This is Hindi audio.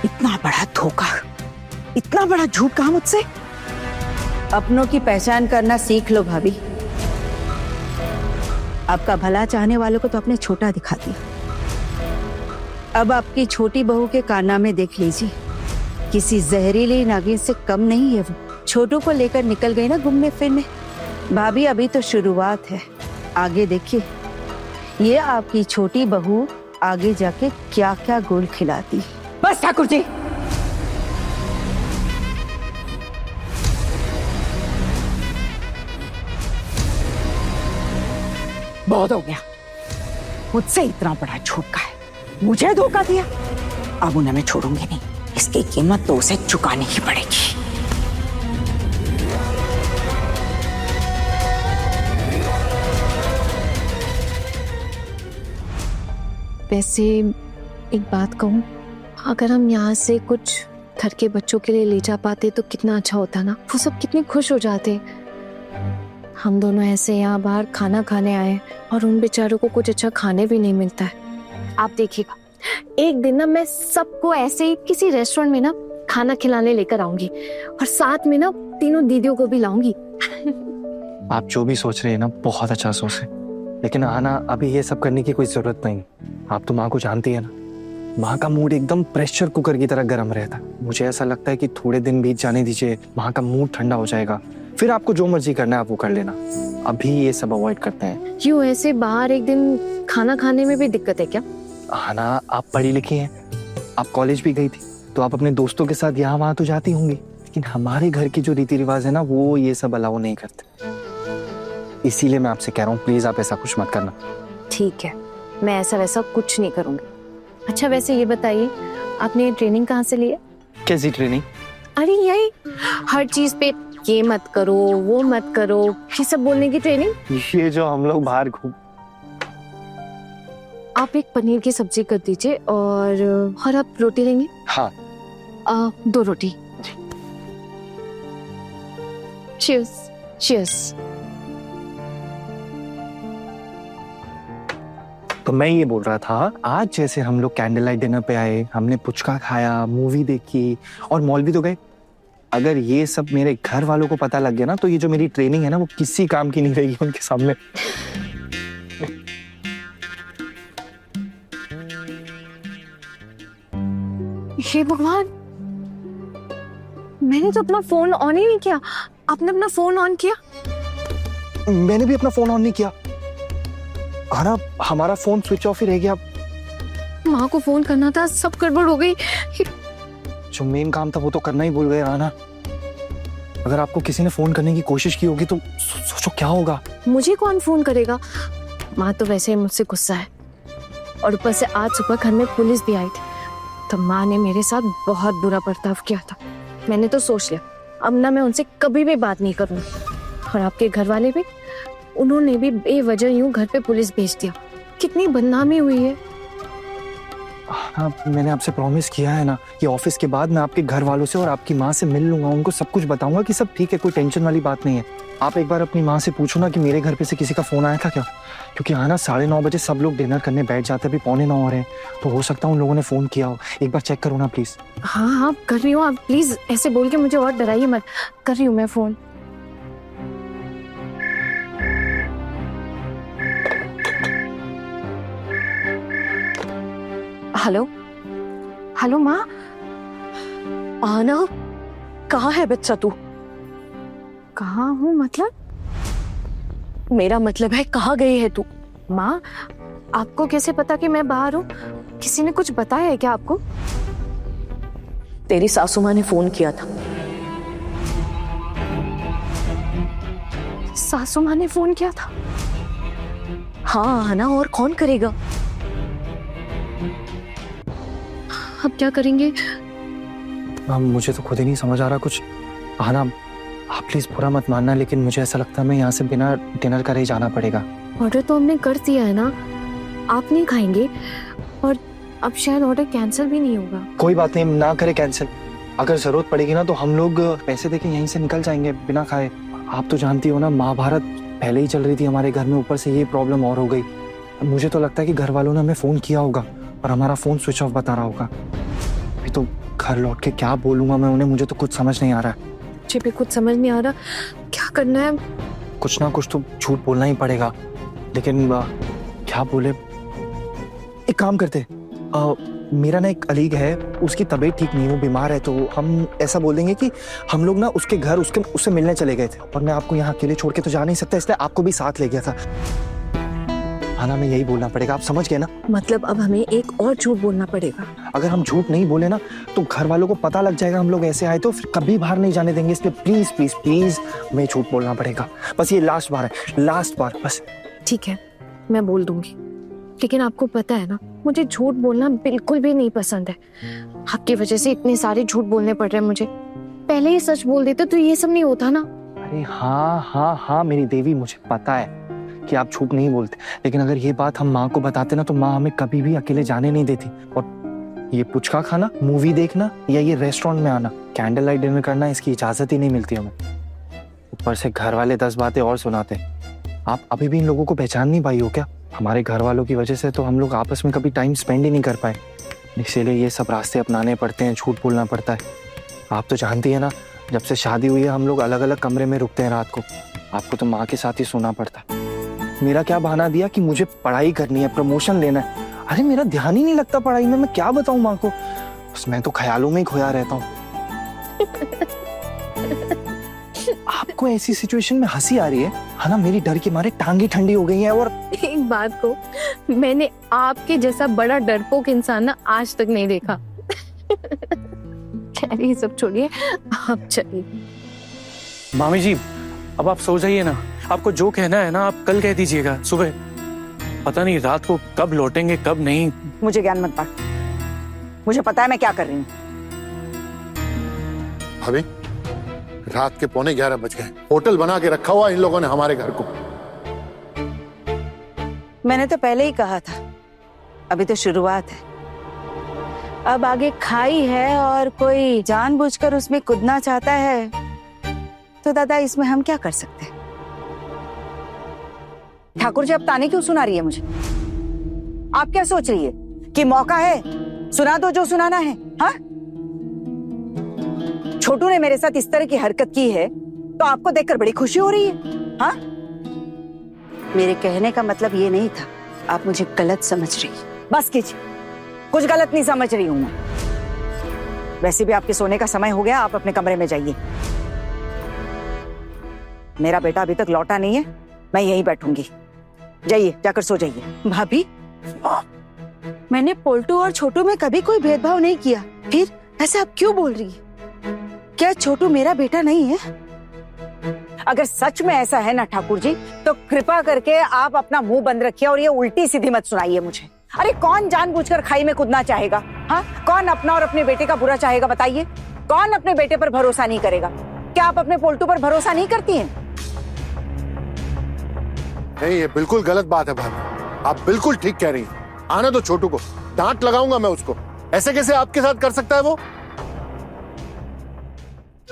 इतना बड़ा धोखा, इतना बड़ा झूठ कहा मुझसे। अपनों की पहचान करना सीख लो भाभी। आपका भला चाहने वालों को तो आपने छोटा दिखा दिया। अब आपकी छोटी बहू के कारनामे देख लीजिए। किसी जहरीली नागिन से कम नहीं है वो। छोटू को लेकर निकल गई ना घूमने फिरने। भाभी अभी तो शुरुआत है, आगे देखिए ये आपकी छोटी बहू आगे जाके क्या क्या गुल खिलाती। बस ठाकुर जी, बहुत हो गया। मुझसे इतना बड़ा झूठ का है, मुझे धोखा दिया। अब उन्हें मैं छोड़ूंगी नहीं, इसकी कीमत तो उसे चुकानी ही पड़ेगी। वैसे एक बात कहूँ, अगर हम यहाँ से कुछ घर के बच्चों के लिए ले जा पाते तो कितना अच्छा होता ना। वो सब कितने खुश हो जाते। हम दोनों ऐसे यहाँ बाहर खाना खाने आए और उन बेचारों को कुछ अच्छा खाने भी नहीं मिलता है। आप देखिएगा, एक दिन ना मैं सबको ऐसे ही किसी रेस्टोरेंट में ना खाना खिलाने लेकर आऊंगी और साथ में ना तीनों दीदियों को भी लाऊंगी। आप जो भी सोच रहे हैं ना बहुत अच्छा सोच रहे, लेकिन आना अभी ये सब करने की कोई जरूरत नहीं। आप तो माँ को जानती है ना, माँ का मूड एकदम प्रेशर कुकर की तरह गर्म रहता है। मुझे ऐसा लगता है कि थोड़े दिन बीत जाने दीजिए, माँ का मूड ठंडा हो जाएगा, फिर आपको जो मर्जी करना है आप वो कर लेना। अभी ये सब अवॉइड करते हैं। क्यों ऐसे बाहर एक दिन खाना खाने में भी दिक्कत है क्या? आना आप पढ़ी लिखी हैं, आप कॉलेज भी गई थी, तो आप अपने दोस्तों के साथ यहाँ वहाँ तो जाती होंगी, लेकिन हमारे घर की जो रीति रिवाज है ना वो ये सब अलाउ नहीं करते। इसीलिए मैं आपसे कह रहा हूँ प्लीज आप ऐसा कुछ मत करना। ठीक है, मैं ऐसा वैसा कुछ नहीं करूंगी। अच्छा वैसे ये बताइए, आपने ये ट्रेनिंग कहाँ से ली है? कैसी ट्रेनिंग? अरे यही हर चीज पे ये मत करो वो मत करो ये सब बोलने की ट्रेनिंग। ये जो हम लोग बाहर घूम। आप एक पनीर की सब्जी कर दीजिए और आप रोटी लेंगे? हाँ 2 रोटी। चीयर्स। चीयर्स। तो मैं ये बोल रहा था, आज जैसे हम लोग कैंडल लाइट डिनर पे आए, हमने पुचका खाया, मूवी देखी और मॉल भी तो गए। अगर ये सब मेरे घर वालों को पता लग गया ना तो ये जो मेरी ट्रेनिंग है ना वो किसी काम की नहीं रहेगी उनके सामने। हे भगवान, मैंने तो अपना फोन ऑन ही नहीं किया। आपने अपना फोन ऑन किया? मैंने भी अपना फोन ऑन नहीं किया। आना हमारा फोन स्विच ऑफ ही रह गया। माँ को फोन करना था, सब गड़बड़ हो गई। जो मेन काम था वो तो करना ही भूल गए आना। अगर आपको किसी ने फोन करने की कोशिश की होगी तो सोचो क्या होगा। मुझे कौन फोन करेगा? माँ तो वैसे ही मुझसे गुस्सा है और ऊपर से आज सुबह घर में पुलिस भी आई थी, तो माँ ने मेरे साथ बहुत बुरा बर्ताव किया था। मैंने तो सोच लिया अब ना मैं उनसे कभी भी बात नहीं करूंगी। और आपके घर वाले भी, उन्होंने भी बेवजह यूं घर पे पुलिस भेज दिया। कितनी बदनामी हुई है। हाँ, मैंने आपसे प्रॉमिस किया है ना कि ऑफिस के बाद मैं आपके घर वालों से और आपकी माँ से मिल लूंगा, उनको सब कुछ बताऊंगा कि सब ठीक है, कोई टेंशन वाली बात नहीं है। आप एक बार अपनी माँ से पूछो ना कि मेरे घर पे से किसी का फोन आया था क्या, क्योंकि हाँ ना 9:30 बजे सब लोग डिनर करने बैठ जाते, अभी 9:45 हो रहे हैं, तो हो सकता है उन लोगों ने फोन किया हो। एक बार चेक करो ना प्लीज। हाँ हाँ कर रही हूँ। आप प्लीज ऐसे बोल के मुझे और डराइए मत। कर रही हूँ मैं फोन। हेलो हेलो माँ। आना, कहाँ है बच्चा तू? कहाँ हूँ मतलब? मेरा मतलब है कहाँ गई है तू? माँ आपको कैसे पता कि मैं बाहर हूँ? किसी ने कुछ बताया है क्या आपको? तेरी सासू माँ ने फोन किया था। सासू माँ ने फोन किया था? हाँ आना, और कौन करेगा? अब क्या करेंगे? मुझे तो खुद ही नहीं समझ आ रहा कुछ। आना आप प्लीज बुरा मत मानना, लेकिन मुझे ऐसा लगता है मैं यहाँ से बिना डिनर करे ही जाना पड़ेगा। ऑर्डर तो हमने कर दिया है ना, आप नहीं खाएंगे और अब शायद ऑर्डर कैंसिल भी नहीं होगा। कोई बात नहीं, ना करे कैंसिल। अगर जरूरत पड़ेगी ना तो हम लोग पैसे देके यहीं से निकल जाएंगे बिना खाए। आप तो जानती हो ना, महाभारत पहले ही चल रही थी हमारे घर में, ऊपर से ये प्रॉब्लम और हो गई। मुझे तो लगता है कि घर वालों ने हमें फोन किया होगा और हमारा फोन स्विच ऑफ बता रहा होगा। अभी तो घर लौट के क्या बोलूंगा मैं उन्हें, मुझे तो कुछ समझ नहीं आ रहा है। मुझे भी कुछ समझ नहीं आ रहा क्या करना है। कुछ ना कुछ तो झूठ बोलना ही पड़ेगा, लेकिन क्या बोले। एक काम करते, मेरा ना एक कलीग है, उसकी तबीयत ठीक नहीं, वो बीमार है, तो हम ऐसा बोल देंगे कि हम लोग ना उसके घर उससे मिलने चले गए थे, और मैं आपको यहाँ अकेले छोड़ के तो जा नहीं सकता, इसलिए आपको भी साथ ले गया था। हाँ ना, मैं यही बोलना पड़ेगा, आप समझ गए ना? मतलब अब हमें एक और झूठ बोलना पड़ेगा। अगर हम झूठ नहीं बोले ना तो घर वालों को पता लग जाएगा हम लोग ऐसे आए, तो फिर कभी बाहर नहीं जाने देंगे, इसलिए प्लीज प्लीज प्लीज मैं झूठ बोलना पड़ेगा। बस ये लास्ट बार है, लास्ट बार बस। ठीक है, मैं बोल दूंगी, लेकिन आपको पता है ना मुझे झूठ बोलना बिल्कुल भी नहीं पसंद है। आपकी वजह से इतने सारे झूठ बोलने पड़ रहे हैं मुझे। पहले ही सच बोल देते तो ये सब नहीं होता ना। अरे हाँ हाँ हाँ मेरी देवी, मुझे पता है कि आप झूठ नहीं बोलते, लेकिन अगर ये बात हम माँ को बताते ना तो माँ हमें कभी भी अकेले जाने नहीं देती। और ये पुचका खाना, मूवी देखना या ये रेस्टोरेंट में आना, कैंडल लाइट डिनर करना, इसकी इजाजत ही नहीं मिलती हमें। ऊपर से घर वाले 10 बातें और सुनाते। आप अभी भी इन लोगों को पहचान नहीं पाई हो क्या? हमारे घर वालों की वजह से तो हम लोग आपस में कभी टाइम स्पेंड ही नहीं कर पाए, इसीलिए ये सब रास्ते अपनाने पड़ते हैं, झूठ बोलना पड़ता है। आप तो जानती है ना, जब से शादी हुई है हम लोग अलग अलग कमरे में रुकते हैं रात को, आपको तो माँ के साथ ही सोना पड़ता है। मेरा क्या बहाना दिया कि मुझे पढ़ाई करनी है, प्रमोशन लेना है। अरे मेरा ध्यान ही नहीं लगता पढ़ाई में, मैं क्या बताऊं माँ को, बस मैं तो ख्यालों में ही खोया रहता हूँ। आपको ऐसी सिचुएशन में हंसी आ रही है ना? मेरी डर के मारे टांगे ठंडी हो गई हैं। और एक बात को, मैंने आपके जैसा बड़ा डरपोक इंसान ना आज तक नहीं देखा। खैर ये सब छोड़िए, आप चलिए। मामी जी अब आप सो जाइए ना, आपको जो कहना है ना आप कल कह दीजिएगा सुबह। पता नहीं रात को कब लौटेंगे कब नहीं। मुझे ज्ञान मत बांट, मुझे पता है मैं क्या कर रही हूँ। भाभी रात के 11:15 बज गए, होटल बना के रखा हुआ इन लोगों ने हमारे घर को। मैंने तो पहले ही कहा था, अभी तो शुरुआत है। अब आगे खाई है और कोई जानबूझकर उसमें कूदना चाहता है तो दादा इसमें हम क्या कर सकते हैं? ठाकुर जी अब ताने क्यों सुना रही है मुझे? आप क्या सोच रही है कि मौका है, सुना दो जो सुनाना है? हाँ, छोटू ने मेरे साथ इस तरह की हरकत की है तो आपको देखकर बड़ी खुशी हो रही है? हाँ, मेरे कहने का मतलब ये नहीं था, आप मुझे गलत समझ रही। बस कीजिए, कुछ गलत नहीं समझ रही हूं मैं। वैसे भी आपके सोने का समय हो गया, आप अपने कमरे में जाइए। मेरा बेटा अभी तक लौटा नहीं है, मैं यहीं बैठूंगी। जाइए, जाकर सो जाइए। भाभी, मैंने पोल्टू और छोटू में कभी कोई भेदभाव नहीं किया, फिर ऐसा आप क्यों बोल रही है? क्या छोटू मेरा बेटा नहीं है? अगर सच में ऐसा है ना ठाकुर जी, तो कृपा करके आप अपना मुंह बंद रखिए और ये उल्टी सीधी मत सुनाइए मुझे। अरे कौन जानबूझकर खाई में कूदना चाहेगा? हाँ, कौन अपना और अपने बेटे का बुरा चाहेगा बताइए? कौन अपने बेटे पर भरोसा नहीं करेगा? क्या आप अपने पोल्टू पर भरोसा नहीं करती हैं? नहीं, ये बिल्कुल गलत बात है भाभी, आप बिल्कुल ठीक कह रही हैं। आने दो छोटू को, डांट लगाऊंगा मैं उसको। ऐसे कैसे आपके साथ कर सकता है वो?